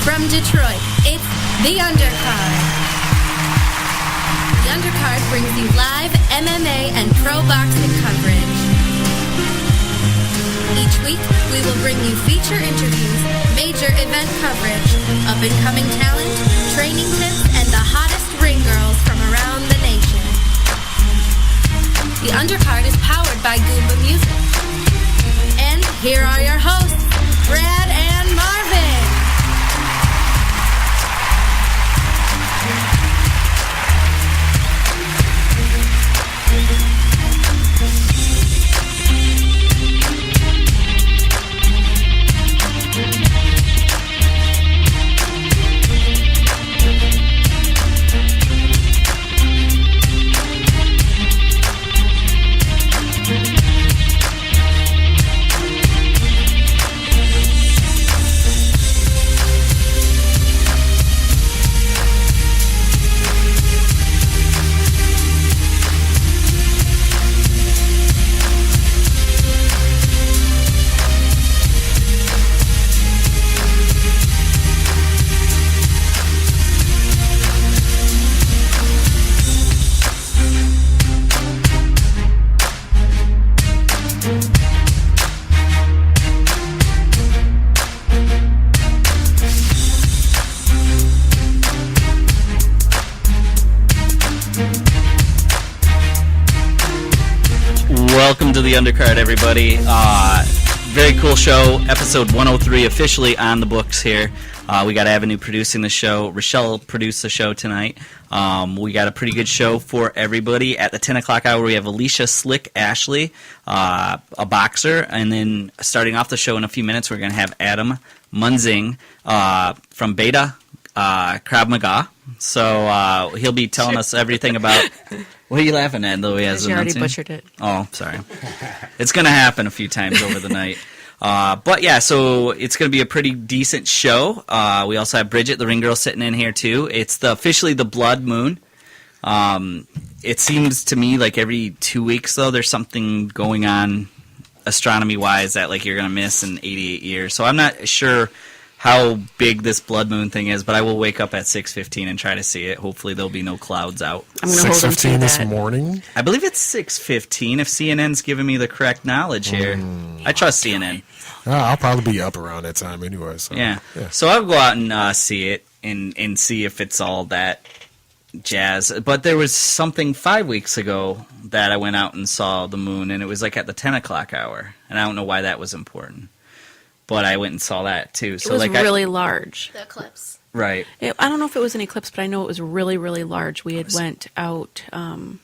From Detroit, it's The Undercard. The Undercard brings you live MMA and pro boxing coverage. Each week, we will bring you feature interviews, major event coverage, up-and-coming talent, training tips, and the hottest ring girls from around the nation. The Undercard is powered by Goomba Music. And here are your hosts, Brad and Marvin. Welcome to the Undercard, everybody. Very cool show. Episode 103 officially on the books here. We got Avenue producing the show. Rochelle produced the show tonight. We got a pretty good show for everybody. At the 10 o'clock hour, we have Alicia Slick Ashley, a boxer. And then starting off the show in a few minutes, we're going to have Adam Munzing from Mada Krav Maga. So he'll be telling us everything about... What are you laughing at, though? You already butchered it. Oh, sorry. It's going to happen a few times over the night. But, yeah, so it's going to be a pretty decent show. We also have Bridget, the ring girl, sitting in here, too. It's officially the blood moon. It seems to me like every 2 weeks, though, there's something going on astronomy-wise that like you're going to miss in 88 years. So I'm not sure how big this blood moon thing is, but I will wake up at 6:15 and try to see it. Hopefully there'll be no clouds out. 6:15 this morning? I believe it's 6:15 if CNN's giving me the correct knowledge here. I trust CNN. I'll probably be up around that time anyway. So, yeah. So I'll go out and see it and see if it's all that jazz. But there was something 5 weeks ago that I went out and saw the moon, and it was like at the 10 o'clock hour. And I don't know why that was important. But I went and saw that, too. So it was like really large. The eclipse. Right. I don't know if it was an eclipse, but I know it was really, really large. We had went out in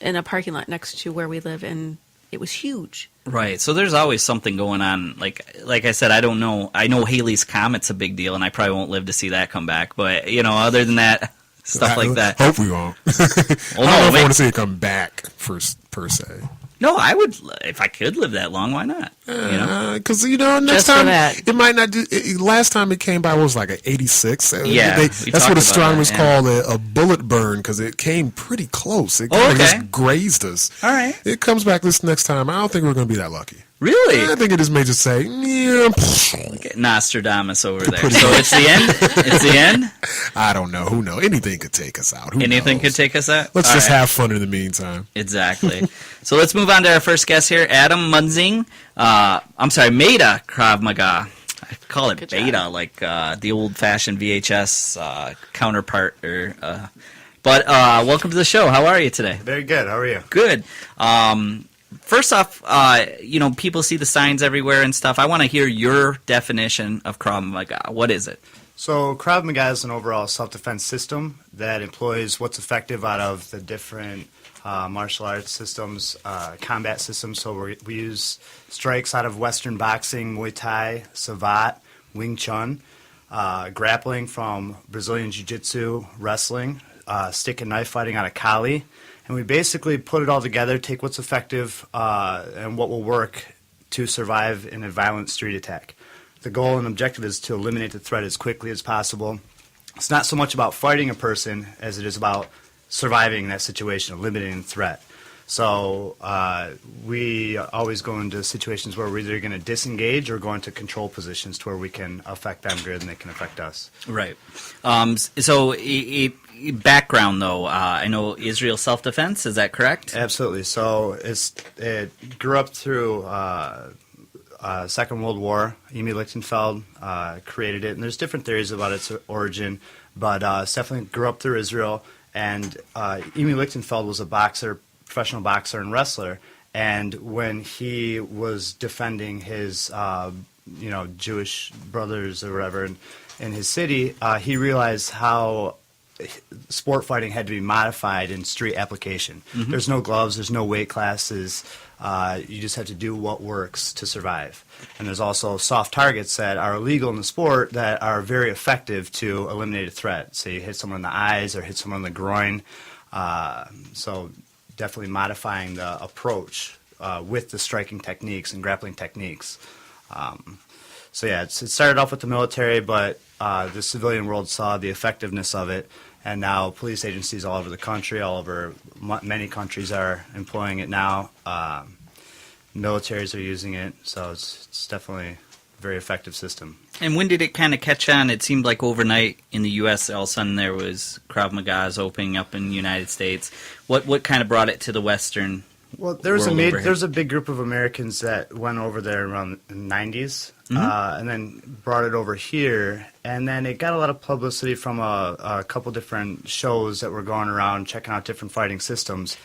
a parking lot next to where we live, and it was huge. Right. So there's always something going on. Like I said, I don't know. I know Halley's Comet's a big deal, and I probably won't live to see that come back. But, other than that, stuff like that. Hope we won't. Well, I don't know if I want to see it come back per se. No, I would, if I could live that long, why not? Because, next Just time, for that. it might not do, last time it came by was like an 86. Yeah. That's what astronomers call a bullet burn, because it came pretty close. It kind of just grazed us. All right. It comes back this next time. I don't think we're going to be that lucky. Really? I think it just may just say, yeah. Nostradamus over there. So it's the end? It's the end? I don't know. Who knows? Anything could take us out. Anything could take us out? Let's just have fun in the meantime. Exactly. So let's move on to our first guest here, Adam Munzing. Mada Krav Maga. I call it Beta, like the old-fashioned VHS counterpart. But welcome to the show. How are you today? Very good. How are you? Good. First off, people see the signs everywhere and stuff. I want to hear your definition of Krav Maga. What is it? So Krav Maga is an overall self-defense system that employs what's effective out of the different martial arts systems, combat systems. So we use strikes out of Western boxing, Muay Thai, Savate, Wing Chun, grappling from Brazilian Jiu-Jitsu, wrestling, stick and knife fighting out of Kali. And we basically put it all together, take what's effective and what will work to survive in a violent street attack. The goal and objective is to eliminate the threat as quickly as possible. It's not so much about fighting a person as it is about surviving that situation, eliminating the threat. So we always go into situations where we're either going to disengage or go into control positions to where we can affect them greater than they can affect us. Right. Background, though, I know Israel self-defense, is that correct? Absolutely. So it grew up through Second World War. Emil Lichtenfeld created it, and there's different theories about its origin, but it's definitely grew up through Israel. And Emil Lichtenfeld was a boxer, professional boxer and wrestler, and when he was defending his Jewish brothers or whatever in his city, he realized how sport fighting had to be modified in street application. Mm-hmm. There's no gloves, there's no weight classes. You just have to do what works to survive. And there's also soft targets that are illegal in the sport that are very effective to eliminate a threat. So you hit someone in the eyes or hit someone in the groin. So definitely modifying the approach with the striking techniques and grappling techniques. So yeah, it started off with the military, but the civilian world saw the effectiveness of it, and now police agencies all over the country, many countries are employing it now. Militaries are using it, so it's definitely a very effective system. And when did it kind of catch on? It seemed like overnight in the U.S., all of a sudden there was Krav Magas opening up in the United States. What kind of brought it to the Western? Well, there's a big group of Americans that went over there around the 90s, mm-hmm. And then brought it over here, and then it got a lot of publicity from a couple different shows that were going around checking out different fighting systems.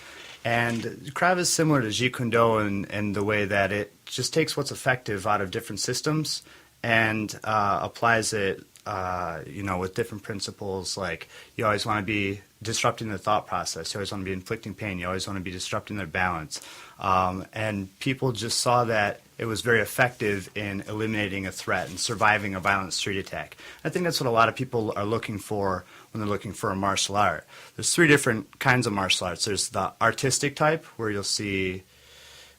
And Krav is similar to Jeet Kune Do in the way that it just takes what's effective out of different systems and applies it, with different principles. Like you always want to be disrupting their thought process. You always want to be inflicting pain. You always want to be disrupting their balance. And people just saw that it was very effective in eliminating a threat and surviving a violent street attack. I think that's what a lot of people are looking for when they're looking for a martial art. There's three different kinds of martial arts. There's the artistic type, where you'll see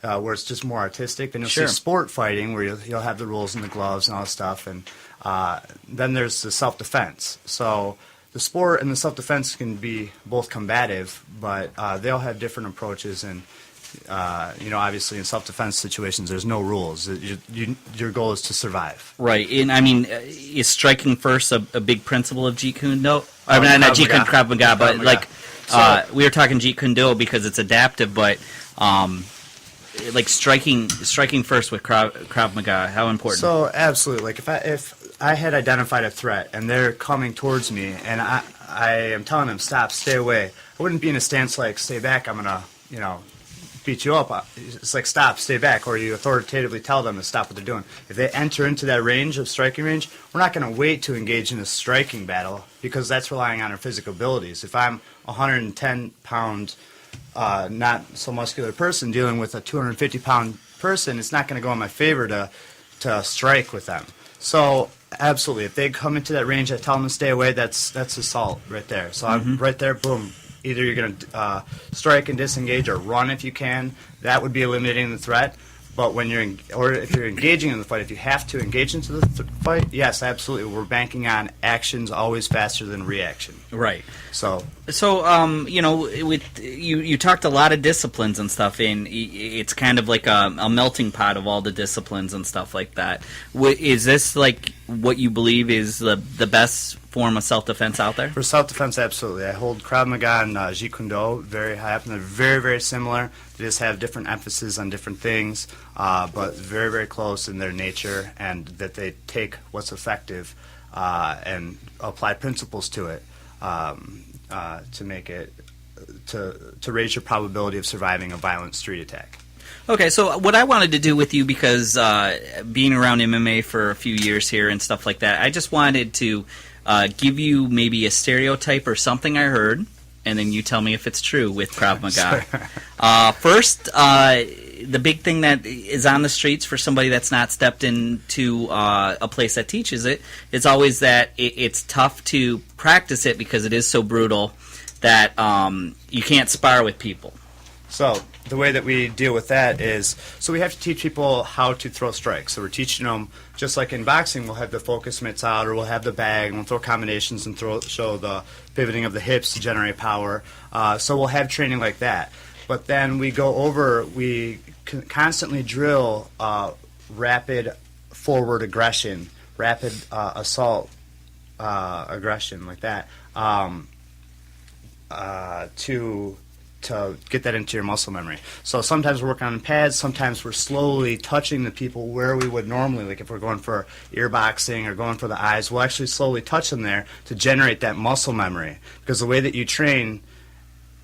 where it's just more artistic. Then you'll see sport fighting, where you'll have the rules and the gloves and all that stuff. And then there's the self-defense. So the sport and the self-defense can be both combative, but they all have different approaches. And obviously in self-defense situations, there's no rules. Your goal is to survive. Right. And I mean, is striking first a big principle of Jeet Kune Do? I mean, not Jeet Kune Krav Maga, but like we were talking Jeet Kune Do because it's adaptive, but like striking first with Krav Maga, how important? So absolutely. Like if I had identified a threat and they're coming towards me and I am telling them stop, stay away, I wouldn't be in a stance like stay back, I'm gonna beat you up. It's like stop, stay back, or you authoritatively tell them to stop what they're doing. If they enter into that range of striking range, we're not going to wait to engage in a striking battle because that's relying on our physical abilities. If I'm a 110-pound, not so muscular person dealing with a 250-pound person, it's not going to go in my favor to strike with them. So absolutely, if they come into that range, I tell them to stay away. That's assault right there. So I'm right there, boom. Either you're going to strike and disengage or run if you can. That would be eliminating the threat. But when if you're engaging in the fight, if you have to engage into the fight, yes, absolutely. We're banking on actions always faster than reaction. Right. So with you talked a lot of disciplines and stuff, and it's kind of like a melting pot of all the disciplines and stuff like that. Is this like what you believe is the best form of self-defense out there? For self-defense, absolutely. I hold Krav Maga and Jeet Kune Do very high up, and they're very, very similar. They just have different emphasis on different things, but very, very close in their nature, and that they take what's effective and apply principles to it to make it to raise your probability of surviving a violent street attack. Okay, so what I wanted to do with you, because being around MMA for a few years here and stuff like that, I just wanted to give you maybe a stereotype or something I heard, and then you tell me if it's true with Krav Maga. First, the big thing that is on the streets for somebody that's not stepped into a place that teaches it is always that it's tough to practice it because it is so brutal that you can't spar with people. So the way that we deal with that is, so we have to teach people how to throw strikes. So we're teaching them, just like in boxing, we'll have the focus mitts out, or we'll have the bag, and we'll throw combinations and show the pivoting of the hips to generate power. So we'll have training like that. But then we constantly drill rapid forward aggression, rapid assault aggression, like that, to get that into your muscle memory. So sometimes we're working on pads, sometimes we're slowly touching the people where we would normally, like if we're going for ear boxing or going for the eyes, we'll actually slowly touch them there to generate that muscle memory. Because the way that you train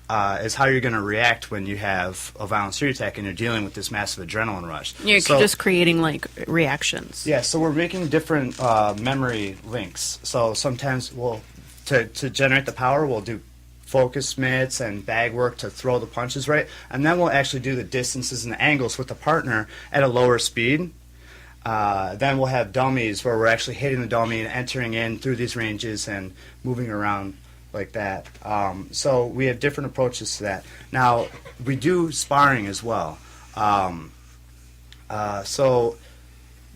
is how you're going to react when you have a violent street attack and you're dealing with this massive adrenaline rush. You're just creating like reactions. Yeah, so we're making different memory links. So sometimes to generate the power, we'll do focus mitts and bag work to throw the punches right, and then we'll actually do the distances and the angles with the partner at a lower speed. Then we'll have dummies where we're actually hitting the dummy and entering in through these ranges and moving around like that. So we have different approaches to that. Now, we do sparring as well. So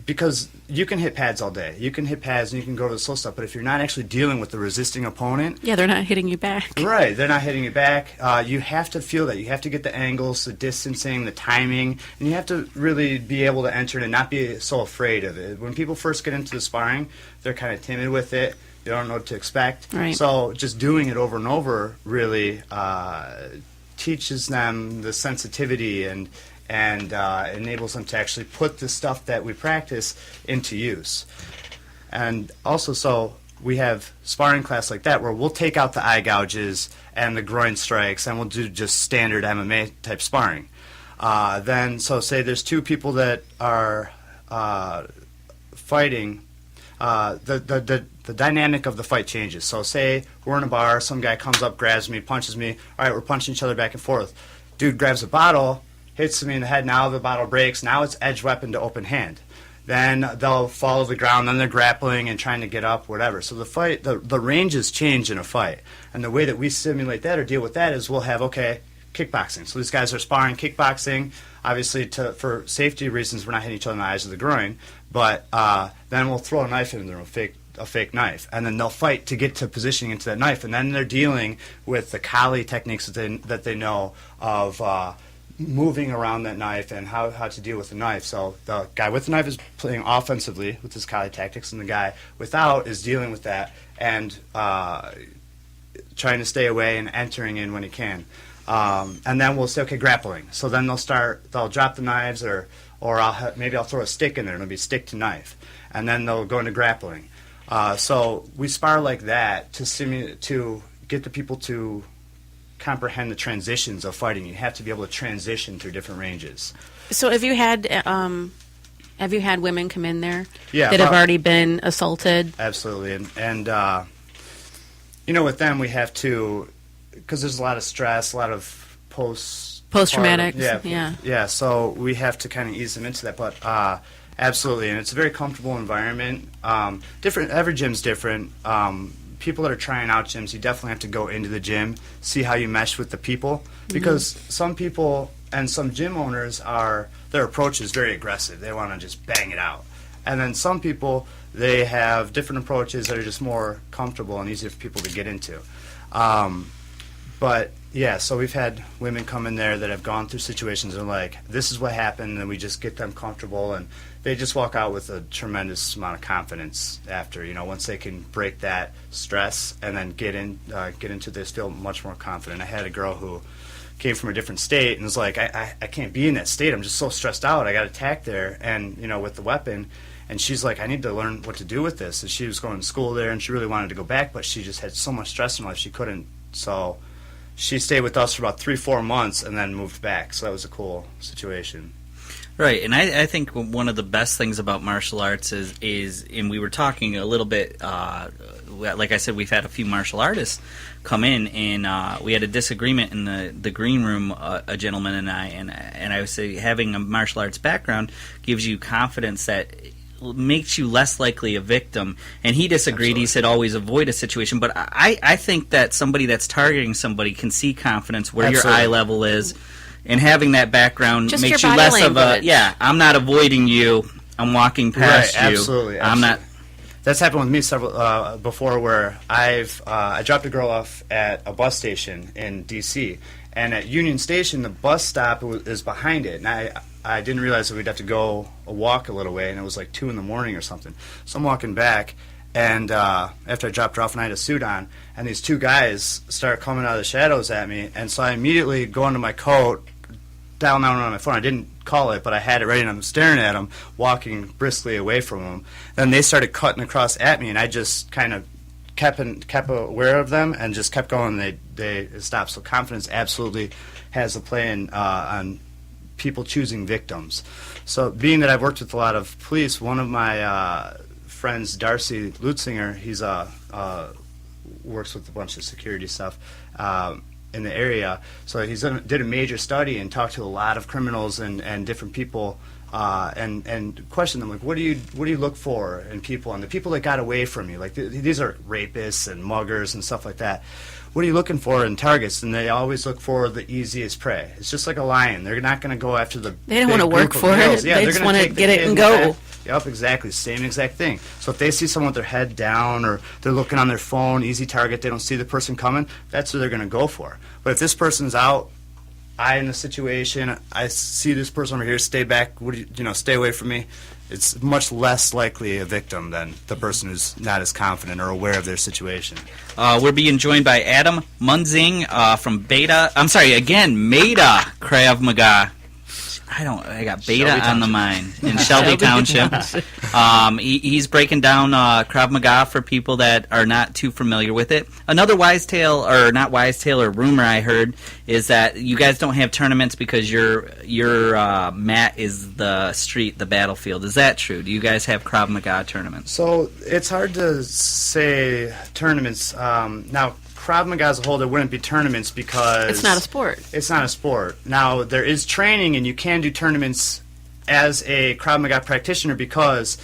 because you can hit pads all day. You can hit pads and you can go to the slow stuff, but if you're not actually dealing with the resisting opponent... Yeah, they're not hitting you back. Right, they're not hitting you back. You have to feel that. You have to get the angles, the distancing, the timing, and you have to really be able to enter it and not be so afraid of it. When people first get into the sparring, they're kind of timid with it. They don't know what to expect. Right. So just doing it over and over really teaches them the sensitivity and enables them to actually put the stuff that we practice into use. And also, so we have sparring class like that where we'll take out the eye gouges and the groin strikes and we'll do just standard MMA type sparring. Then, so say there's two people that are fighting, the dynamic of the fight changes. So say we're in a bar, some guy comes up, grabs me, punches me, all right, we're punching each other back and forth. Dude grabs a bottle, hits me in the head, now the bottle breaks, now it's edge weapon to open hand. Then they'll fall to the ground, then they're grappling and trying to get up, whatever. So the fight, the ranges change in a fight. And the way that we simulate that or deal with that is we'll have, okay, kickboxing. So these guys are sparring kickboxing. Obviously, for safety reasons, we're not hitting each other in the eyes or the groin. But then we'll throw a knife in there, a fake knife. And then they'll fight to get to positioning into that knife. And then they're dealing with the Kali techniques that they know of moving around that knife and how to deal with the knife. So the guy with the knife is playing offensively with his Kali tactics, and the guy without is dealing with that and trying to stay away and entering in when he can. And then we'll say, okay, grappling. So then they'll drop the knives, or maybe I'll throw a stick in there, and it'll be stick to knife. And then they'll go into grappling. So we spar like that to get the people to comprehend the transitions of fighting. You have to be able to transition through different ranges. So have you had women come in there Yeah, that have already been assaulted? Absolutely. And with them we have to, because there's a lot of stress, a lot of post-traumatic. Yeah, so we have to kind of ease them into that. But absolutely, and it's a very comfortable environment. Every gym's different. People that are trying out gyms, you definitely have to go into the gym, see how you mesh with the people, because some people and some gym owners their approach is very aggressive. They want to just bang it out. And then some people, they have different approaches that are just more comfortable and easier for people to get into. But yeah, so we've had women come in there that have gone through situations and like, this is what happened, and we just get them comfortable, and they just walk out with a tremendous amount of confidence after, once they can break that stress and then get into this, feel much more confident. I had a girl who came from a different state and was like, I can't be in that state. I'm just so stressed out. I got attacked there and, with the weapon. And she's like, I need to learn what to do with this. And she was going to school there and she really wanted to go back, but she just had so much stress in her life she couldn't. So she stayed with us for about 3-4 months and then moved back. So that was a cool situation. Right, and I think one of the best things about martial arts is, and we were talking a little bit, like I said, we've had a few martial artists come in, and we had a disagreement in the green room, a gentleman and I would say having a martial arts background gives you confidence that makes you less likely a victim, and he disagreed. Absolutely. He said always avoid a situation, but I think that somebody that's targeting somebody can see confidence where Absolutely. your eye level is. And having that background just makes your you body less language. I'm not avoiding you, I'm walking past you. Absolutely. I'm not. That's happened with me several before, where I dropped a girl off at a bus station in D.C. And at Union Station, the bus stop is behind it. And I didn't realize that we'd have to go a walk a little way, and it was like 2 in the morning or something. So I'm walking back, and after I dropped her off and I had a suit on, and these 2 guys start coming out of the shadows at me. And so I immediately go into my coat, dial 911 on my phone. I didn't call it, but I had it ready, and I'm staring at them, walking briskly away from them. Then they started cutting across at me, and I just kind of kept aware of them and just kept going. They stopped. So confidence absolutely has a play on people choosing victims. So being that I've worked with a lot of police, one of my friends, Darcy Lutzinger, he's works with a bunch of security stuff in the area. So he did a major study and talked to a lot of criminals and different people and questioned them, like, what do you look for in people, and the people that got away from you, like these are rapists and muggers and stuff like that. What are you looking for in targets? And they always look for the easiest prey. It's just like a lion. They're not going to go after the They don't want to work for it. Yeah, they just want to get it and go. Yep, exactly. Same exact thing. So if they see someone with their head down or they're looking on their phone, easy target, they don't see the person coming, that's who they're going to go for. But if this person's out, eye in the situation, I see this person over here, stay back, stay away from me, it's much less likely a victim than the person who's not as confident or aware of their situation. We're being joined by Adam Munzing from Mada Krav Maga. I got Beta on the mind in Shelby Township. He's breaking down Krav Maga for people that are not too familiar with it. Another rumor I heard is that you guys don't have tournaments because your mat is the street, the battlefield. Is that true? Do you guys have Krav Maga tournaments? So it's hard to say tournaments. Now, Krav Maga as a whole, there wouldn't be tournaments because it's not a sport. It's not a sport. Now, there is training, and you can do tournaments as a Krav Maga practitioner because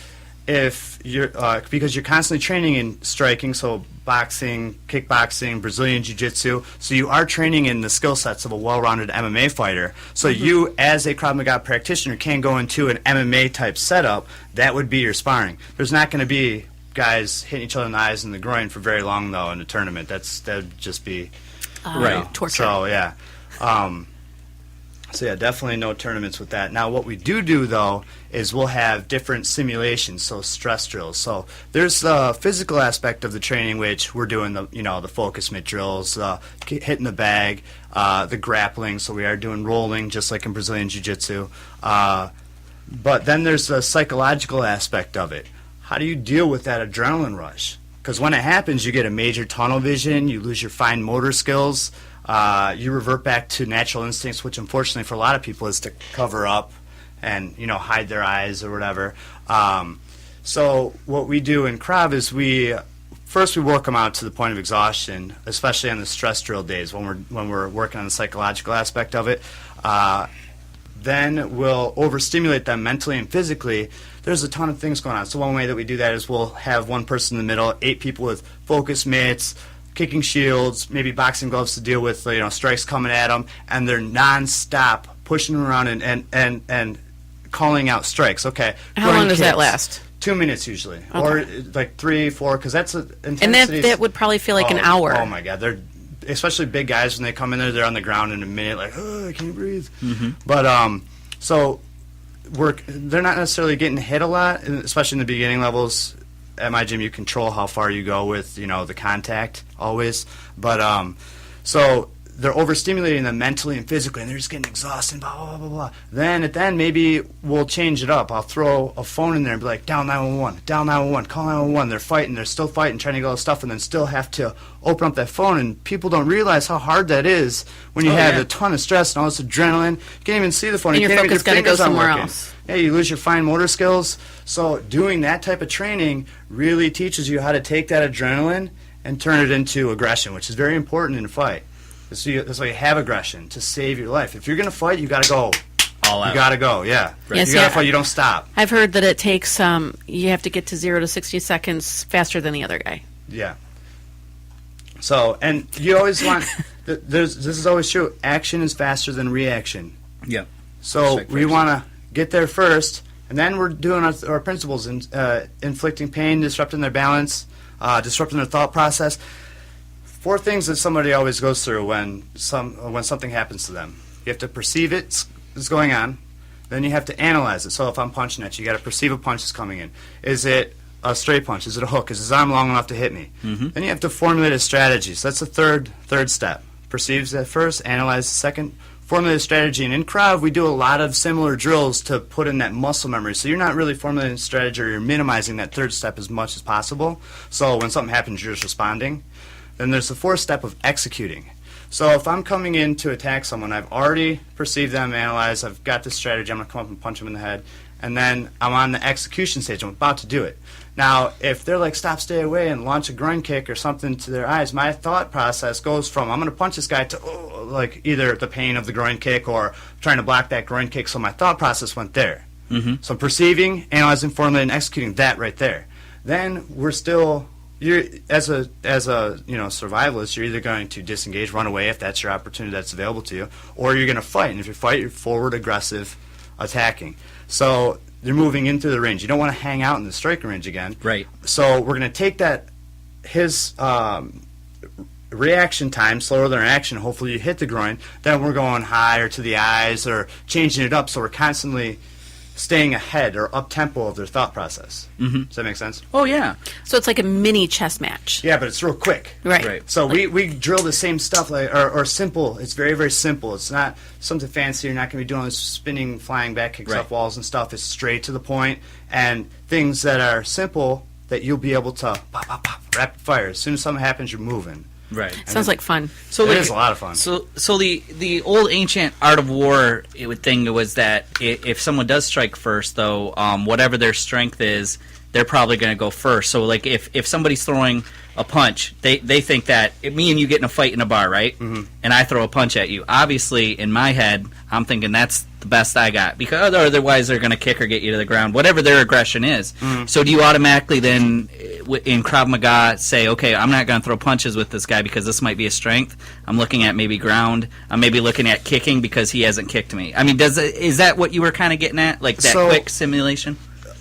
you're constantly training in striking, so boxing, kickboxing, Brazilian Jiu-Jitsu. So you are training in the skill sets of a well-rounded MMA fighter. So you, as a Krav Maga practitioner, can go into an MMA type setup. That would be your sparring. There's not going to be guys hitting each other in the eyes and the groin for very long, though, in a tournament. That would just be torture. So yeah, definitely no tournaments with that. Now, what we do though is we'll have different simulations, so stress drills. So there's the physical aspect of the training, which we're doing the focus mitt drills, hitting the bag, the grappling. So we are doing rolling, just like in Brazilian Jiu-Jitsu. But then there's the psychological aspect of it. How do you deal with that adrenaline rush? Because when it happens, you get a major tunnel vision, you lose your fine motor skills, you revert back to natural instincts, which unfortunately for a lot of people is to cover up and hide their eyes or whatever. So what we do in Krav is we work them out to the point of exhaustion, especially on the stress drill days when we're working on the psychological aspect of it. Then we'll overstimulate them mentally and physically. There's a ton of things going on. So one way that we do that is we'll have one person in the middle, 8 people with focus mitts, kicking shields, maybe boxing gloves to deal with strikes coming at them, and they're non-stop pushing them around and calling out strikes. Okay. How long does that last? 2 minutes usually, okay. Or like 3, 4, because that's intensity. And that would probably feel like an hour. Oh my God, they're especially big guys when they come in there, they're on the ground in a minute, like, oh, I can't breathe. Mm-hmm. But so they're not necessarily getting hit a lot, especially in the beginning levels. At my gym, you control how far you go with the contact always. But so they're overstimulating them mentally and physically, and they're just getting exhausted, blah, blah, blah, blah. Then at the end, maybe we'll change it up. I'll throw a phone in there and be like, down 911, down 911, call 911. They're fighting, they're still fighting, trying to get all this stuff, and then still have to open up that phone. And people don't realize how hard that is when you have a ton of stress and all this adrenaline. You can't even see the phone. And your focus got to go somewhere else. Yeah, you lose your fine motor skills. So doing that type of training really teaches you how to take that adrenaline and turn it into aggression, which is very important in a fight. That's why you have aggression, to save your life. If you're going to fight, you got to go all out. You got to go, yeah. Right. Yes, you got to fight, you don't stop. I've heard that it takes, you have to get to 0 to 60 seconds faster than the other guy. Yeah. So, and you always want, this is always true, action is faster than reaction. Yeah. So we want to get there first, and then we're doing our principles, inflicting pain, disrupting their balance, disrupting their thought process. 4 things that somebody always goes through when something happens to them. You have to perceive it's going on. Then you have to analyze it. So if I'm punching at you, you got to perceive a punch is coming in. Is it a straight punch? Is it a hook? Is his arm long enough to hit me? Then you have to formulate a strategy. So that's the third step. Perceives at first, analyze the second, formulate a strategy. And in Krav, we do a lot of similar drills to put in that muscle memory. So you're not really formulating a strategy, or you're minimizing that third step as much as possible. So when something happens, you're just responding. Then there's the 4th step of executing. So if I'm coming in to attack someone, I've already perceived them, analyzed, I've got this strategy, I'm going to come up and punch them in the head, and then I'm on the execution stage, I'm about to do it. Now, if they're like, stop, stay away, and launch a groin kick or something to their eyes, my thought process goes from, I'm going to punch this guy, to like either the pain of the groin kick or trying to block that groin kick, so my thought process went there. So I'm perceiving, analyzing, formulating, and executing that right there. Then we're still... as a survivalist, you're either going to disengage, run away if that's your opportunity that's available to you, or you're going to fight. And if you fight, you're forward, aggressive, attacking. So you're moving into the range. You don't want to hang out in the striking range again. Right. So we're going to take his reaction time slower than reaction. Hopefully you hit the groin. Then we're going higher to the eyes or changing it up. So we're constantly staying ahead or up-tempo of their thought process. Does that make sense? Oh, yeah. So it's like a mini chess match. Yeah, but it's real quick. Right. So we drill the same stuff, or simple. It's very, very simple. It's not something fancy. You're not going to be doing this spinning, flying back kicks off walls and stuff. It's straight to the point, and things that are simple that you'll be able to pop, pop, pop, rapid fire. As soon as something happens, you're moving. Right. Sounds like fun. So It like, is a lot of fun. So the old ancient art of war thing was that if someone does strike first, though, whatever their strength is, they're probably going to go first. So like if somebody's throwing a punch, they think that me and you get in a fight in a bar, right? And I throw a punch at you. Obviously, in my head, I'm thinking that's the best I got, because otherwise they're going to kick or get you to the ground, whatever their aggression is. So do you automatically then, in Krav Maga, say, okay, I'm not going to throw punches with this guy because this might be a strength. I'm looking at maybe ground. I'm maybe looking at kicking because he hasn't kicked me. I mean, is that what you were kind of getting at, like that quick simulation?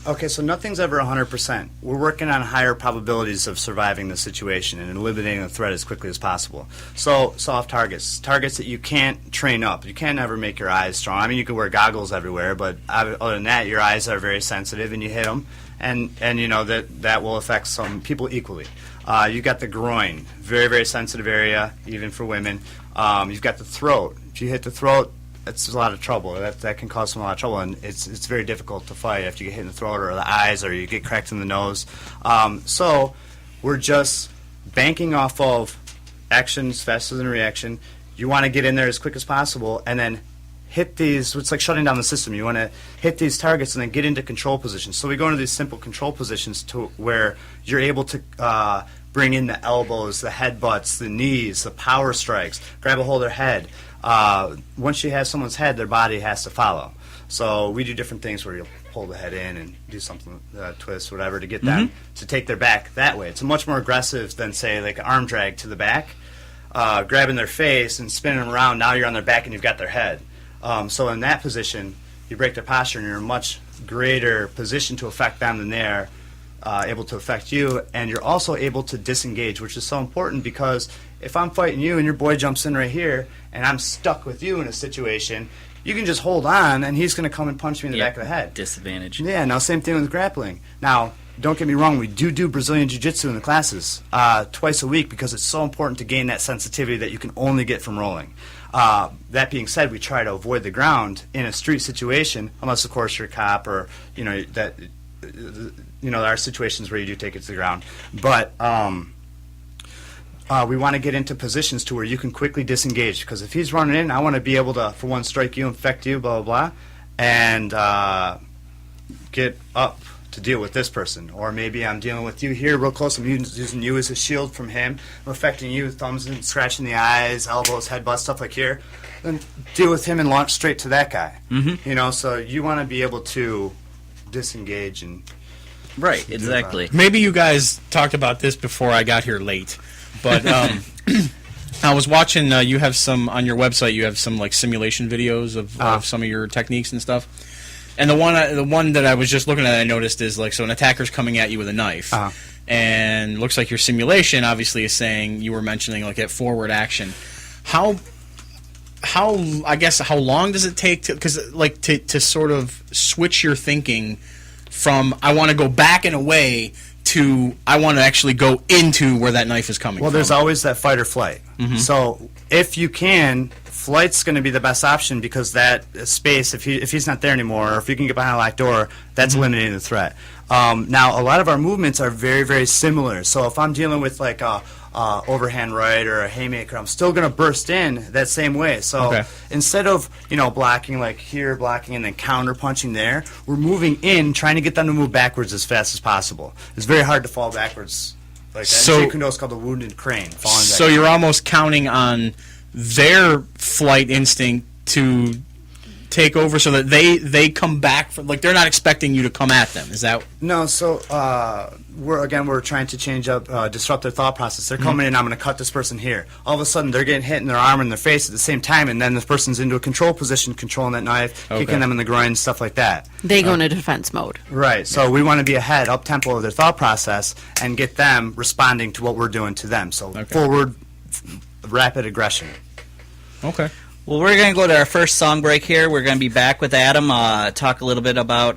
Okay, so nothing's ever 100%. We're working on higher probabilities of surviving the situation and eliminating the threat as quickly as possible. So soft targets that you can't train up. You can't ever make your eyes strong. I mean, you can wear goggles everywhere, but other than that, your eyes are very sensitive and you hit them, and you know that will affect some people equally. You got the groin, very, very sensitive area, even for women. You've got the throat. If you hit the throat, it's a lot of trouble. That can cause some a lot of trouble, and it's very difficult to fight after you get hit in the throat or the eyes, or you get cracked in the nose. So we're just banking off of actions faster than reaction. You want to get in there as quick as possible, and then hit these. It's like shutting down the system. You want to hit these targets and then get into control positions. So we go into these simple control positions to where you're able to bring in the elbows, the headbutts, the knees, the power strikes, grab a hold of their head. Once you have someone's head, their body has to follow. So we do different things where you'll pull the head in and do something, twist, whatever, to get them to take their back that way. It's much more aggressive than, say, like an arm drag to the back, grabbing their face and spinning them around. Now you're on their back and you've got their head. So in that position, you break their posture and you're in a much greater position to affect them than they're able to affect you. And you're also able to disengage, which is so important, because if I'm fighting you and your boy jumps in right here and I'm stuck with you in a situation, you can just hold on and he's going to come and punch me in the back of the head. Disadvantage. Yeah, now same thing with grappling. Now, don't get me wrong, we do Brazilian Jiu-Jitsu in the classes twice a week because it's so important to gain that sensitivity that you can only get from rolling. That being said, we try to avoid the ground in a street situation, unless, of course, you're a cop or, there are situations where you do take it to the ground. But we want to get into positions to where you can quickly disengage, because if he's running in, I want to be able to, for one, strike you, infect you, blah, blah, blah, and get up to deal with this person. Or maybe I'm dealing with you here real close, I'm using you as a shield from him, I'm affecting you, thumbs and scratching the eyes, elbows, headbutt, stuff like here. Then deal with him and launch straight to that guy. So you want to be able to disengage and... Right, exactly. Maybe you guys talked about this before I got here late, but I was watching. You have some on your website. You have some like simulation videos of some of your techniques and stuff. And the one that I was just looking at, I noticed is like, so an attacker's coming at you with a knife, and looks like your simulation obviously is saying, you were mentioning like at forward action. How I guess how long does it take to sort of switch your thinking from I want to go back and away to I want to actually go into where that knife is coming from? Well, there's always that fight or flight. So if you can, flight's going to be the best option, because that space, if he's not there anymore, or if you can get behind a locked door, that's eliminating the threat. Now, a lot of our movements are very, very similar. So if I'm dealing with like a overhand right or a haymaker, I'm still going to burst in that same way. So instead of blocking like here, blocking and then counter punching there, we're moving in, trying to get them to move backwards as fast as possible. It's very hard to fall backwards like that. So, Jeet Kune Do is called the wounded crane. So you're almost counting on their flight instinct to take over, so that they come back from, like, they're not expecting you to come at them. Is that? No. So we're trying to change up, disrupt their thought process. They're coming in. I'm going to cut this person here. All of a sudden, they're getting hit in their arm and their face at the same time, and then this person's into a control position, controlling that knife, kicking them in the groin, stuff like that. They go into defense mode. Right. So we want to be ahead, up tempo of their thought process, and get them responding to what we're doing to them. So forward, rapid aggression. Okay. Well, we're going to go to our first song break here. We're going to be back with Adam, talk a little bit about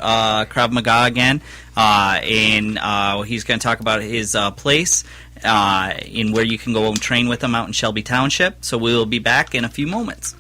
Krav Maga again, and he's going to talk about his place in where you can go and train with him out in Shelby Township. So we will be back in a few moments.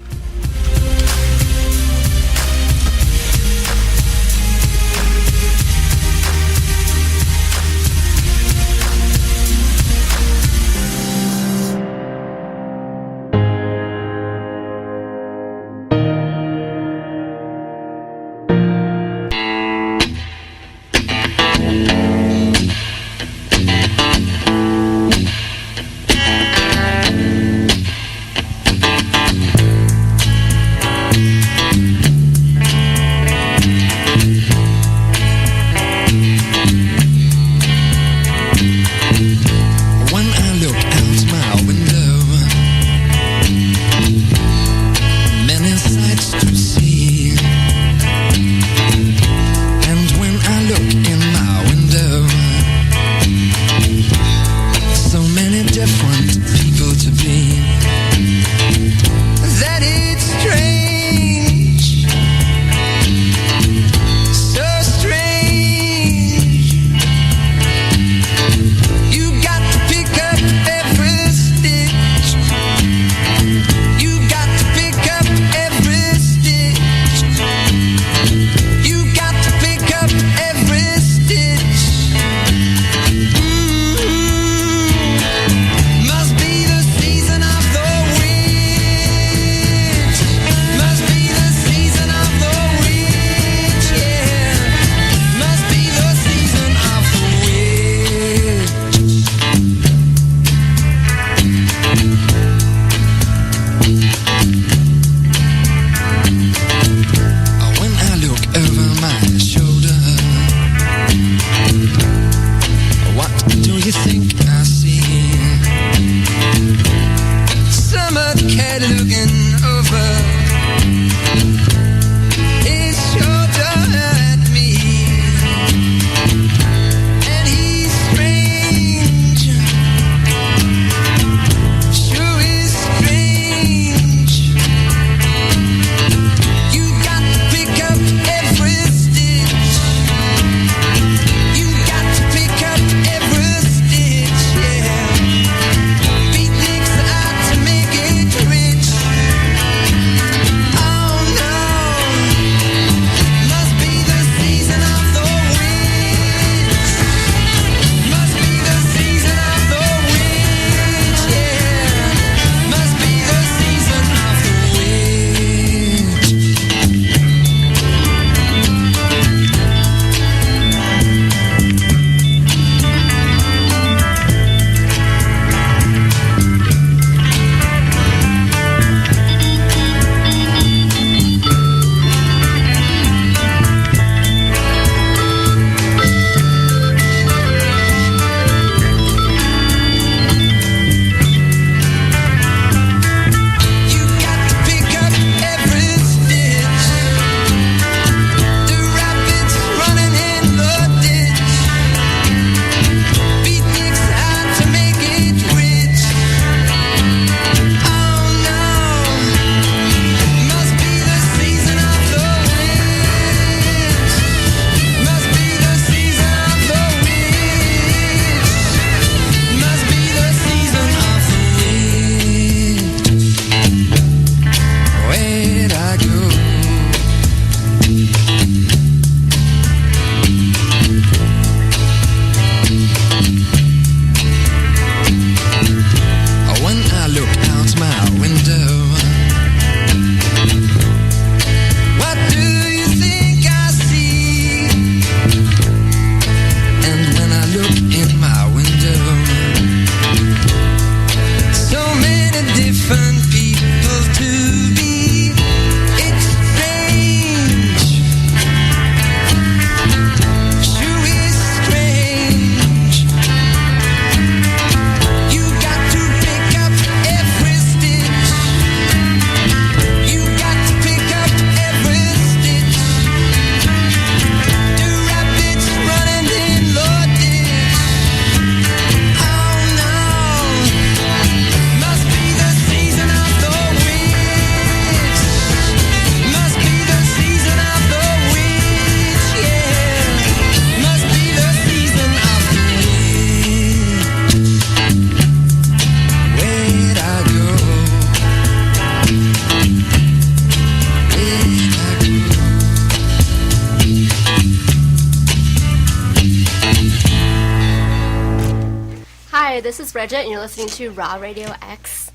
Hi, this is Bridget, and you're listening to Raw Radio X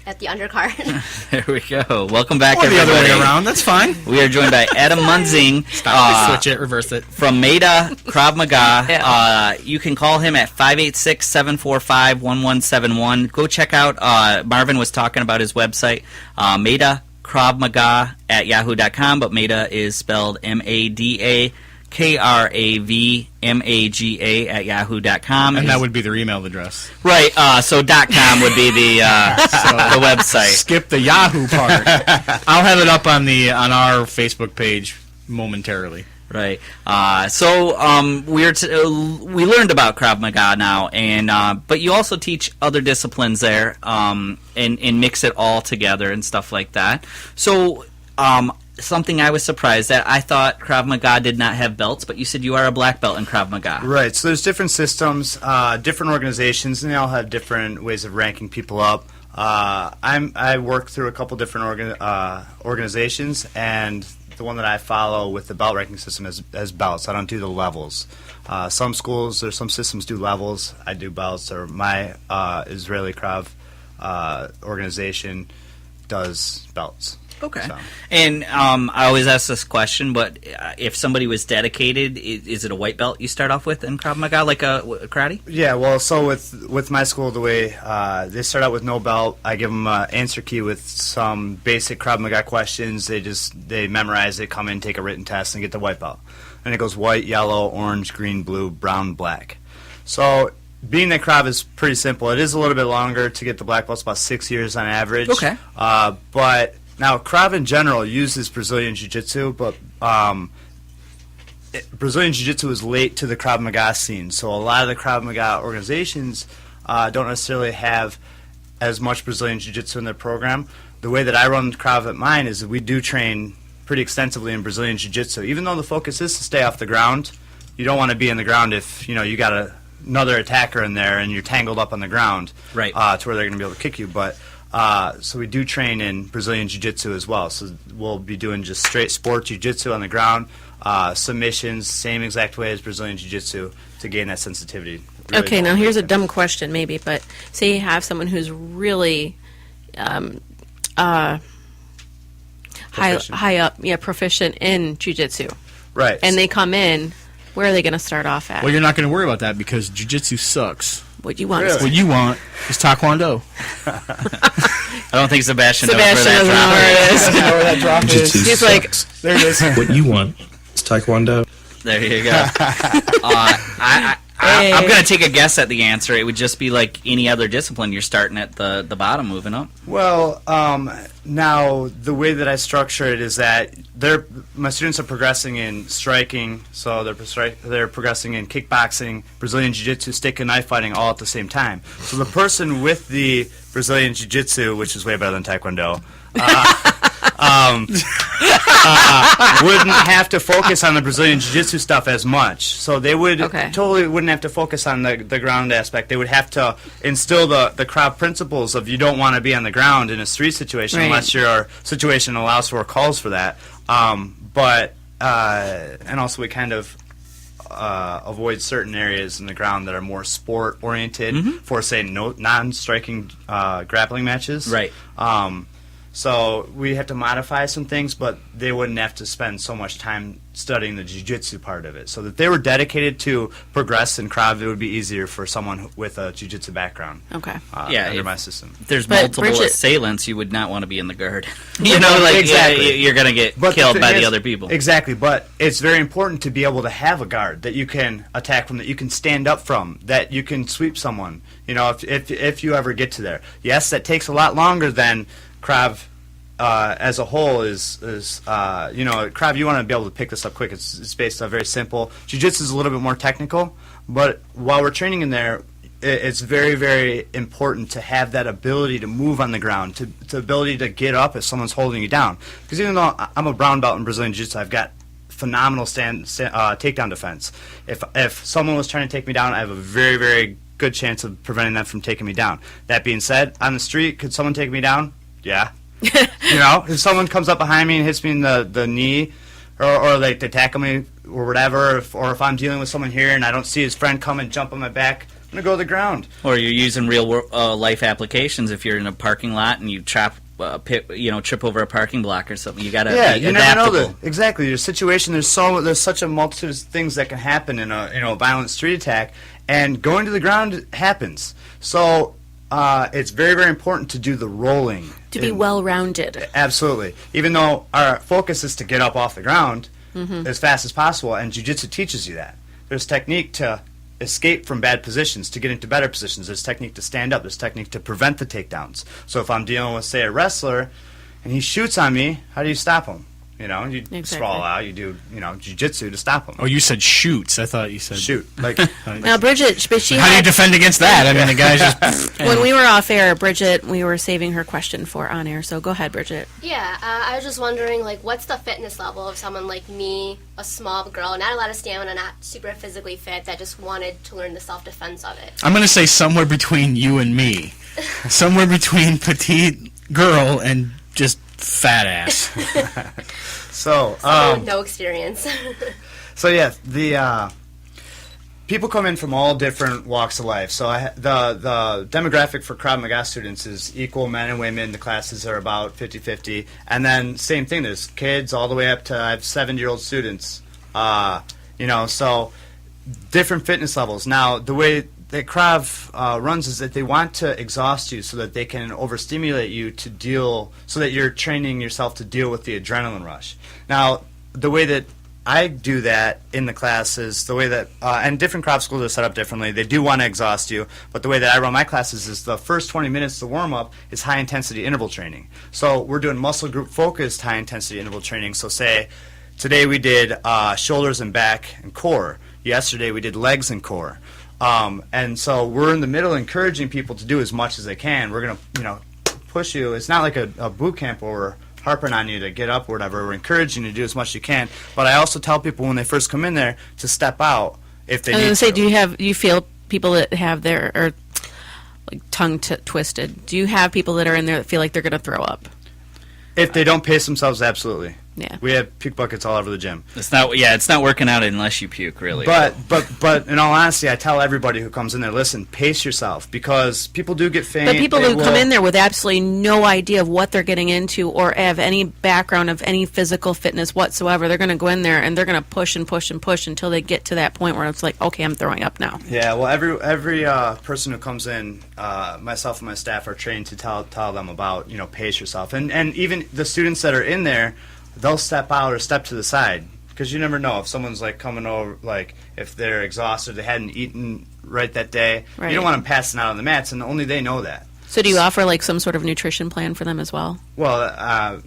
at the Undercard. There we go. Welcome back, Or the everybody. other way around. That's fine. We are joined by Adam Munzing. Switch it, reverse it. From Mada Krav Maga. Yeah. You can call him at 586-745-1171. Go check out, Marvin was talking about his website, Mada Krav Maga at yahoo.com, but Mada is spelled MadaKravMaga at yahoo.com. And that would be their email address. Right, so .com would be the website. Skip the Yahoo part. I'll have it up on our Facebook page momentarily. Right. So we learned about Krav Maga now, and but you also teach other disciplines there, and mix it all together and stuff like that. So something I was surprised at, I thought Krav Maga did not have belts, but you said you are a black belt in Krav Maga. Right. So there's different systems, different organizations, and they all have different ways of ranking people up. I work through a couple different organizations, and the one that I follow with the belt ranking system is belts. I don't do the levels. Some schools or some systems do levels. I do belts, or my Israeli Krav organization does belts. Okay. So. And I always ask this question, but if somebody was dedicated, is it a white belt you start off with in Krav Maga, like a karate? Yeah, well, so with my school, the way they start out with no belt, I give them an answer key with some basic Krav Maga questions. They memorize it, come in, take a written test, and get the white belt. And it goes white, yellow, orange, green, blue, brown, black. So being that Krav is pretty simple. It is a little bit longer to get the black belt. It's about 6 years on average. Okay. But now, Krav in general uses Brazilian Jiu-Jitsu, but Brazilian Jiu-Jitsu is late to the Krav Maga scene. So a lot of the Krav Maga organizations don't necessarily have as much Brazilian Jiu-Jitsu in their program. The way that I run Krav at mine is that we do train pretty extensively in Brazilian Jiu-Jitsu. Even though the focus is to stay off the ground, you don't want to be in the ground if you got another attacker in there and you're tangled up on the ground, right? To where they're going to be able to kick you. But so we do train in Brazilian Jiu-Jitsu as well. So we'll be doing just straight sport Jiu-Jitsu on the ground, submissions, same exact way as Brazilian Jiu-Jitsu to gain that sensitivity. Really Okay, now here's a dumb question maybe, but say you have someone who's really high up, proficient in jiu-jitsu, right? And they come in, where are they going to start off at? Well, you're not going to worry about that because jiu-jitsu sucks. What you want? Really? What you want is taekwondo. I don't think Sebastian knows Sebastian where doesn't know where it is. I know where that drop is. Jiu-jitsu He's like, sucks. There it is. What you want is taekwondo. There you go. I'm going to take a guess at the answer. It would just be like any other discipline. You're starting at the bottom, moving up. Well, now the way that I structure it is that my students are progressing in striking, so they're progressing in kickboxing, Brazilian Jiu-Jitsu, stick and knife fighting all at the same time. So the person with the Brazilian Jiu-Jitsu, which is way better than Taekwondo, wouldn't have to focus on the Brazilian Jiu-Jitsu stuff as much. So they would totally wouldn't have to focus on the ground aspect. They would have to instill the Krav principles of you don't want to be on the ground in a street situation unless your situation allows for or calls for that. And also we kind of avoid certain areas in the ground that are more sport-oriented for, say, non-striking grappling matches. Right. So we have to modify some things, but they wouldn't have to spend so much time studying the jiu-jitsu part of it. So that they were dedicated to progress in Krav, it would be easier for someone with a jiu-jitsu background. Okay. Under my system. If there's But multiple Bridget- assailants, you would not want to be in the guard. Exactly. You're going to get killed by the other people. Exactly, but it's very important to be able to have a guard that you can attack from, that you can stand up from, that you can sweep someone. If you ever get to there. Yes, that takes a lot longer than Krav as a whole is Krav, you want to be able to pick this up quick. It's based on very simple. Jiu-Jitsu is a little bit more technical, but while we're training in there, it's very, very important to have that ability to move on the ground, to ability to get up if someone's holding you down. Because even though I'm a brown belt in Brazilian Jiu-Jitsu, I've got phenomenal takedown defense. If someone was trying to take me down, I have a very, very good chance of preventing them from taking me down. That being said, on the street, could someone take me down? Yeah. If someone comes up behind me and hits me in the knee, or they tackle me or whatever, or if I'm dealing with someone here and I don't see his friend come and jump on my back, going to go to the ground. Or you're using real life applications. If you're in a parking lot and you trip over a parking block or something, you got to be you adaptable. never know exactly your situation. There's such a multitude of things that can happen in a violent street attack, and going to the ground happens. So it's very, very important to do the rolling. To be well-rounded. Absolutely. Even though our focus is to get up off the ground as fast as possible, and Jiu-Jitsu teaches you that. There's technique to escape from bad positions, to get into better positions. There's technique to stand up. There's technique to prevent the takedowns. So if I'm dealing with, say, a wrestler, and he shoots on me, how do you stop him? You sprawl out. You do, Jiu-Jitsu to stop him. Oh, you said shoots. I thought you said shoot. Like, Now, Bridget, but she how do you defend against that? I mean, the guy's just... When we were off air, Bridget, we were saving her question for on air, so go ahead, Bridget. Yeah, I was just wondering, what's the fitness level of someone like me, a small girl, not a lot of stamina, not super physically fit, that just wanted to learn the self-defense of it? I'm going to say somewhere between you and me. Somewhere between petite girl and just fat ass. So, no experience. So yeah, the people come in from all different walks of life. So the demographic for Krav Maga students is equal men and women. The classes are about 50-50. And then same thing, there's kids all the way up to, I have 70-year-old students. So different fitness levels. Now, the way that Krav runs is that they want to exhaust you so that they can overstimulate you so that you're training yourself to deal with the adrenaline rush. Now, the way that I do that in the class is the way that, and different Krav schools are set up differently. They do want to exhaust you, but the way that I run my classes is the first 20 minutes to warm up is high intensity interval training. So we're doing muscle group focused high intensity interval training. So say today we did shoulders and back and core. Yesterday we did legs and core. And so we're in the middle encouraging people to do as much as they can. We're going to, push you. It's not like a boot camp where we're harping on you to get up or whatever. We're encouraging you to do as much as you can. But I also tell people when they first come in there to step out if they need to. Do you feel people that have their tongue twisted? Do you have people that are in there that feel like they're going to throw up? If they don't pace themselves, absolutely. Yeah. We have puke buckets all over the gym. It's not working out unless you puke, really. But in all honesty, I tell everybody who comes in there, listen, pace yourself, because people do get faint. But people who come in there with absolutely no idea of what they're getting into or have any background of any physical fitness whatsoever, they're going to go in there and they're going to push and push and push until they get to that point where it's like, okay, I'm throwing up now. Yeah, well, every person who comes in, myself and my staff are trained to tell them about, pace yourself. And even the students that are in there, they'll step out or step to the side, because you never know if someone's coming over, if they're exhausted, they hadn't eaten right that day. Right. You don't want them passing out on the mats, and only they know that. So do you offer some sort of nutrition plan for them as well? Well,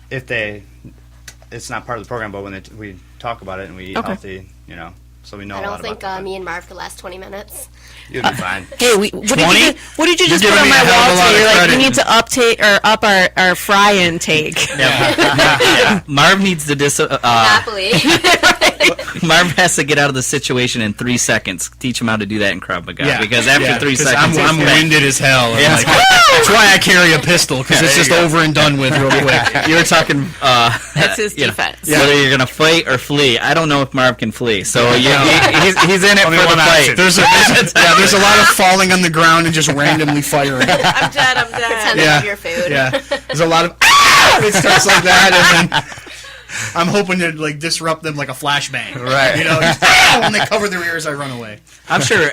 it's not part of the program, but when we talk about it and we eat healthy, so we know a lot about it. I don't think me and Marv could last 20 minutes. You'll be fine. Hey, what did you just put on my wall today? You're like, we need to up our fry intake. Yeah. Marv needs to Happily. Marv has to get out of the situation in 3 seconds. Teach him how to do that in Krav Maga. Yeah. Because after 3 seconds, I'm winded as hell. That's why I carry a pistol, because it's just over and done with real quick. You were talking. That's his defense. Whether you're going to fight or flee. I don't know if Marv can flee. So he's in it for the fight. There's a lot of falling on the ground and just randomly firing. I'm dead. Pretend to have your food. Yeah. There's a lot of it starts like that, and then I'm hoping to disrupt them like a flashbang. Right. Just, when they cover their ears, I run away. I'm sure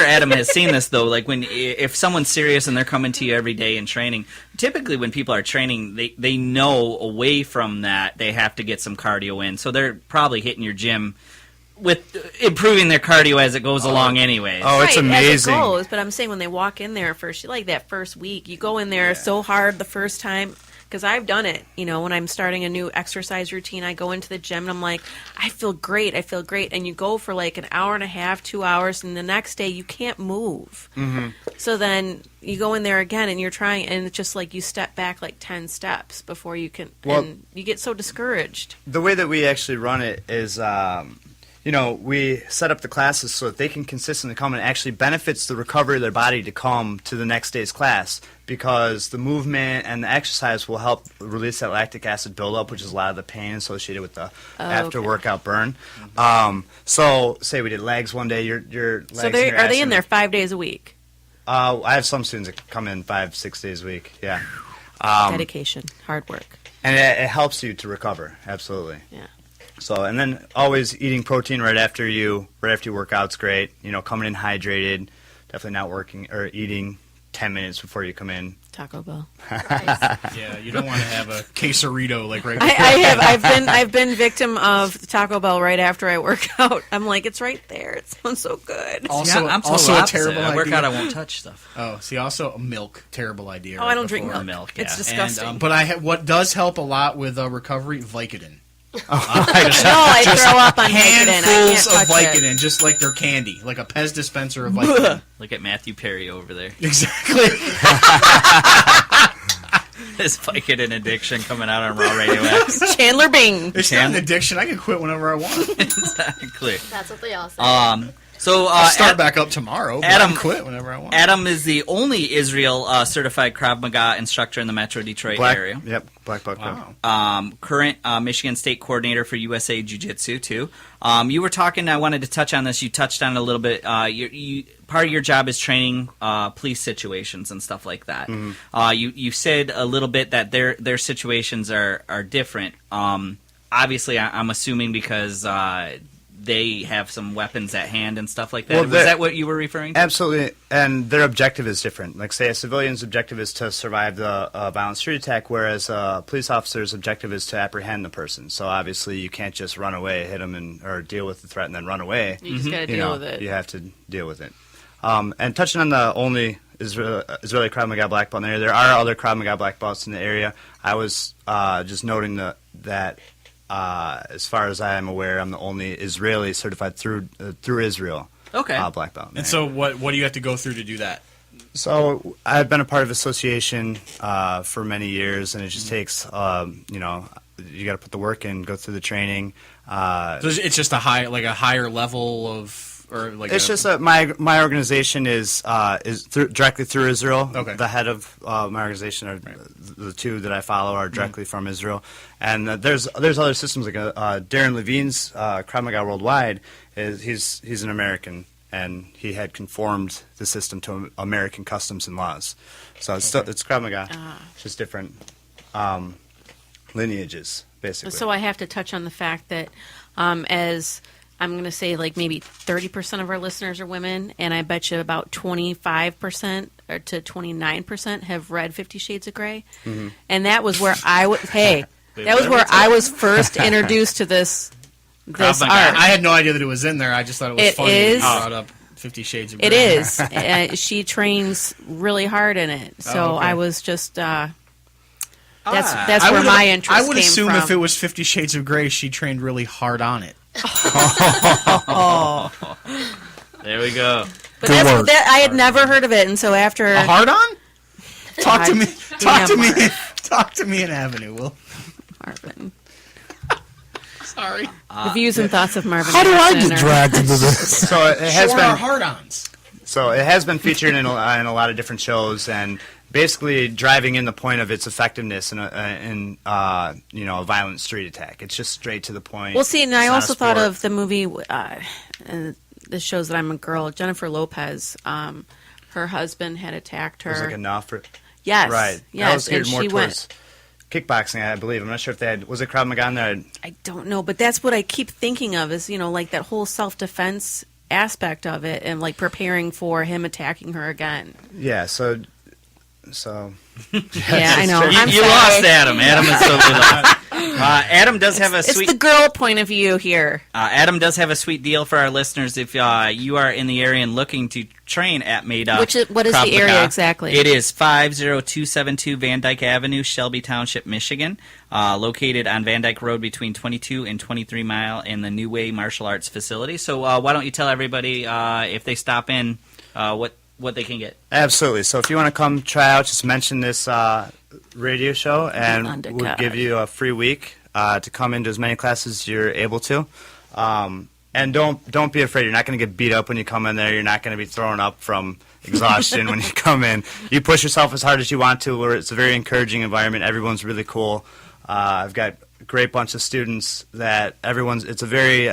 Adam has seen this though. If someone's serious and they're coming to you every day in training, typically when people are training, they know away from that they have to get some cardio in. So they're probably hitting your gym with improving their cardio as it goes along anyways. Oh, it's amazing. As it goes, but I'm saying when they walk in there first, that first week, you go in there so hard the first time, because I've done it, when I'm starting a new exercise routine, I go into the gym and I'm like, I feel great, and you go for an hour and a half, 2 hours, and the next day you can't move. Mm-hmm. So then you go in there again and you're trying, and it's just you step back 10 steps before you can, and you get so discouraged. The way that we actually run it is, we set up the classes so that they can consistently come, and it actually benefits the recovery of their body to come to the next day's class, because the movement and the exercise will help release that lactic acid buildup, which is a lot of the pain associated with the after-workout burn. So say we did legs one day, your legs. So are they in there 5 days a week? I have some students that come in 5-6 days a week. Yeah. Dedication, hard work. And it helps you to recover, absolutely. Yeah. So, and then always eating protein right after you work out's great. Coming in hydrated, definitely not working or eating 10 minutes before you come in. Taco Bell. Yeah, you don't want to have a quesarito like right. I've been victim of the Taco Bell right after I work out. I'm like, it's right there. It sounds so good. Also, I'm also a terrible I work idea. out, I won't touch stuff. Oh, see, also milk, terrible idea. I don't drink milk. Milk, It's yeah. disgusting. And, but what does help a lot with recovery? Vicodin. I throw up on Vicodin. I can't Handfuls of touch Vicodin, it. just like they're candy, like a Pez dispenser of Vicodin. Look at Matthew Perry over there. Exactly. His Vicodin addiction coming out on Raw Radio X. Chandler Bing. It's not an addiction. I can quit whenever I want. Exactly. That's what they all say. So I'll start back up tomorrow. But Adam I can quit whenever I want. Adam is the only Israel certified Krav Maga instructor in the Metro Detroit area. Yep, Black Belt. Wow. Current Michigan State coordinator for USA Jiu-Jitsu too. You were talking. I wanted to touch on this. You touched on it a little bit. Part of your job is training police situations and stuff like that. Mm-hmm. You said a little bit that their situations are different. Obviously, I'm assuming because they have some weapons at hand and stuff like that. Well, Was that what you were referring to? Absolutely, and their objective is different. Like, say, a civilian's objective is to survive the violent street attack, whereas a police officer's objective is to apprehend the person. So obviously, you can't just run away, hit them, or deal with the threat and then run away. You just got to deal with it. You have to deal with it. And touching on the only Israeli Krav Maga black belt in the area, there are other Krav Maga black belts in the area. I was just noting that as far as I am aware, I'm the only Israeli certified through Israel black belt. And so what do you have to go through to do that? So I've been a part of association for many years, and it just takes you got to put the work in, go through the training. So it's just a higher level of. Or like it's just that my organization is directly through Israel. Okay. The head of my organization, are the two that I follow, are directly from Israel. And there's other systems like Darren Levine's Krav Maga Worldwide. He's an American, and he had conformed the system to American customs and laws. So it's Krav Maga, just different lineages, basically. So I have to touch on the fact that as I'm going to say like maybe 30% of our listeners are women, and I bet you about 25% or to 29% have read 50 Shades of Grey. Mm-hmm. And that was where I was first introduced to this art. I had no idea that it was in there. I just thought it was funny that you brought up 50 Shades of Grey. It is. She trains really hard in it. So I was just... that's where my interest came from. I would assume if it was 50 Shades of Grey, she trained really hard on it. There we go. But I had never heard of it, and so after a hard on, talk to me in Avenue, Will. Marvin. Sorry. The views and thoughts of Marvin. How do I get dragged into this? So it has been hard-ons. So it has been featured in a lot of different shows, and basically driving in the point of its effectiveness in a violent street attack. It's just straight to the point. Well, see, and I also thought of the movie. This shows that I'm a girl. Jennifer Lopez. Her husband had attacked her. It was like enough. Yes. Right. Yes. I was geared and more she towards kickboxing, I believe. I'm not sure if they had. Was it Krav Maga in there? I don't know, but that's what I keep thinking of is like that whole self-defense aspect of it, and like preparing for him attacking her again. Yeah. So. Yeah, I know. You lost Adam. Adam is totally lost. Adam does have It's the girl point of view here. Adam does have a sweet deal for our listeners if you are in the area and looking to train at Mada. What is Krav the area Maga. exactly? It is 50272 Van Dyke Avenue, Shelby Township, Michigan. Located on Van Dyke Road between 22 and 23 Mile in the New Way Martial Arts Facility. So why don't you tell everybody if they stop in what they can get. Absolutely. So if you want to come try out, just mention this radio show, and we'll give you a free week to come into as many classes as you're able to. And don't be afraid. You're not going to get beat up when you come in there. You're not going to be throwing up from exhaustion when you come in. You push yourself as hard as you want to. It's a very encouraging environment. Everyone's really cool. I've got a great bunch of students that it's a very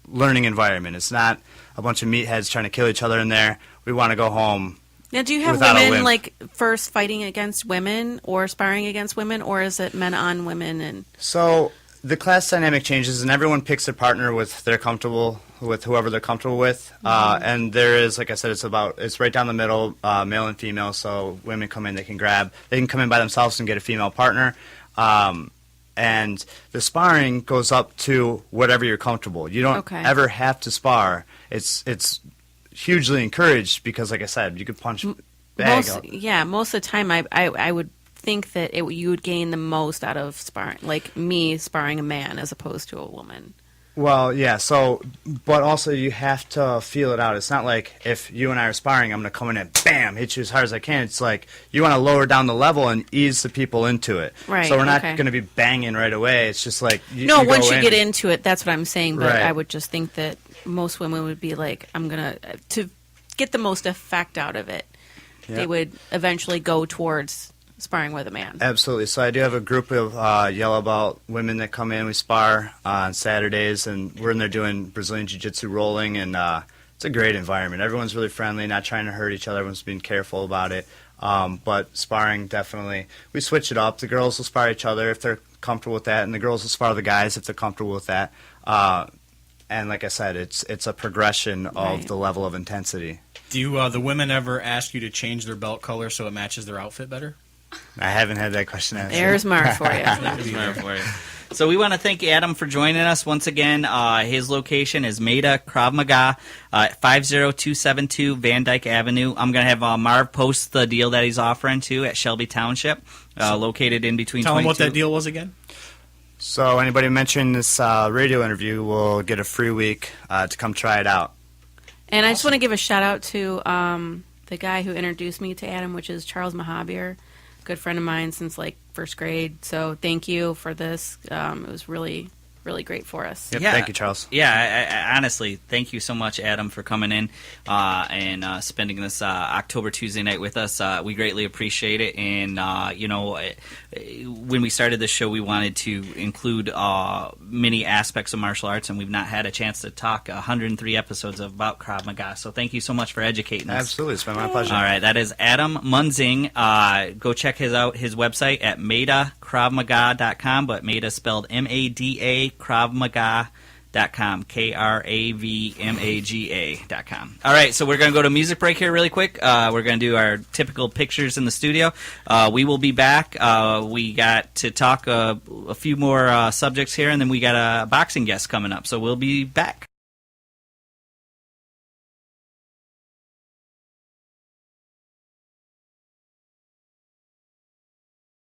learning environment. It's not a bunch of meatheads trying to kill each other in there. We want to go home. Now, do you have women like first fighting against women or sparring against women, or is it men on women? And so the class dynamic changes, and everyone picks their partner with whoever they're comfortable with. And there is, like I said, it's right down the middle, male and female. So women come in, they can come in by themselves and get a female partner. And the sparring goes up to whatever you're comfortable. You don't ever have to spar. It's hugely encouraged because, like I said, you could punch bag. Most of the time, I would think that you would gain the most out of sparring, like me sparring a man as opposed to a woman. Well, yeah. So, but also you have to feel it out. It's not like if you and I are sparring, I'm going to come in and bam, hit you as hard as I can. It's like you want to lower down the level and ease the people into it. Right. So we're not going to be banging right away. It's just like once you get into it, that's what I'm saying. But Right. I would just think that most women would be like, I'm gonna to get the most effect out of it. Yep. They would eventually go towards sparring with a man. Absolutely. So I do have a group of yellow belt women that come in. We spar on Saturdays, and we're in there doing Brazilian Jiu-Jitsu rolling, and it's a great environment. Everyone's really friendly, not trying to hurt each other. Everyone's being careful about it. But sparring, definitely, we switch it up. The girls will spar each other if they're comfortable with that, and the girls will spar the guys if they're comfortable with that. And like I said, it's a progression of the level of intensity. Do the women ever ask you to change their belt color so it matches their outfit better? I haven't had that question answered. There's Mark for you. So we want to thank Adam for joining us once again. His location is Mada Krav Maga, 50272 Van Dyke Avenue. I'm going to have Marv post the deal that he's offering too at Shelby Township, located in between. Tell 22. him what that deal was again. So anybody mentioning this radio interview will get a free week to come try it out. And I just want to give a shout out to the guy who introduced me to Adam, which is Charles Mahabir, good friend of mine since like first grade. So thank you for this. It was really, really great for us. Yep, thank you, Charles. Yeah, I honestly, thank you so much, Adam, for coming in and spending this October Tuesday night with us. We greatly appreciate it. And, when we started this show, we wanted to include many aspects of martial arts, and we've not had a chance to talk 103 episodes about Krav Maga. So thank you so much for educating us. Absolutely. It's been my pleasure. All right. That is Adam Munzing. Go check his website at madakravmaga.com, but Mada spelled M-A-D-A, KravMaga.com, KravMaga.com. All right, so we're going to go to music break here really quick. We're going to do our typical pictures in the studio. We will be back. We got to talk a few more subjects here, and then we got a boxing guest coming up, so we'll be back.